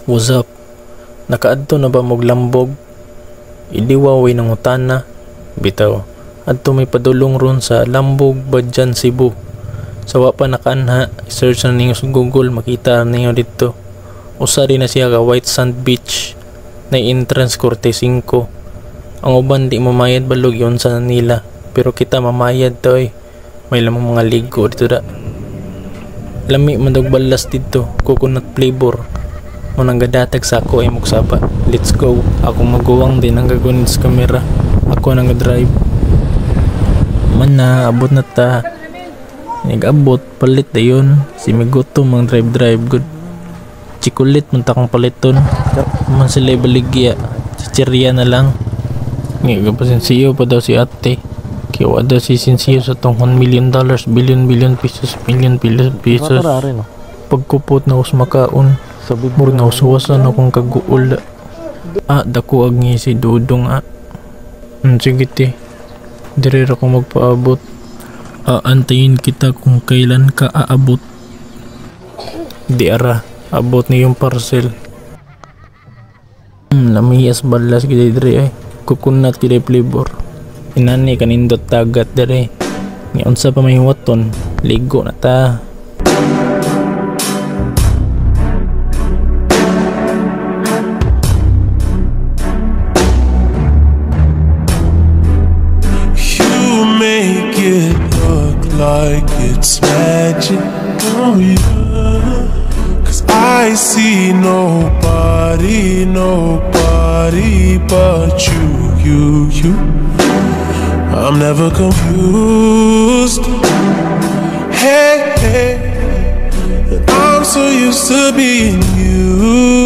What's up? Nakaadto na ba mog lambog? Iliwaway ng utana. Bitaw, adto may padulong ron sa Lambog, Badjan, Cebu. Sawa pa nakaanha, search na ninyo sa Google, makita ninyo dito. Usari na siya ka White Sand Beach na entrance Corte 5. Ang uban di mamayad balog yon sa nila, pero kita mamayad to eh. May lamang mga ligo dito da. Lami mandog balas dito, coconut flavor. Munang gadatag sa ako ay muksaba. Let's go. Ako maguwang din ang gagawin sa camera. Ako nang drive. Man na, abot na ta. Nag-abot, palit na yun. Si Miguto mang drive good. Chikulit, munta kang paliton. Man sila ibaligya. Chichirya na lang. Ngayon pa sinsiyo pa daw si ate. Kaya daw si sinsiyo sa tong $1 million, billion pesos, million pesos. Pagkupot na us makaon. Mur na usawasan akong kaguol. Dako ag si Dudong sige ti. Dire ra ko magpaabot. Antayin kita kung kailan ka aabot. Di ara, abot ni yung parcel. Lamiyas balas gid dire ay. Coconut gid flavor. Inani kanindot tagat dire. Ni unsa pa may waton, ligo na ta. Like it's magic, oh yeah. 'Cause I see nobody but you. I'm never confused. Hey, I'm so used to being you.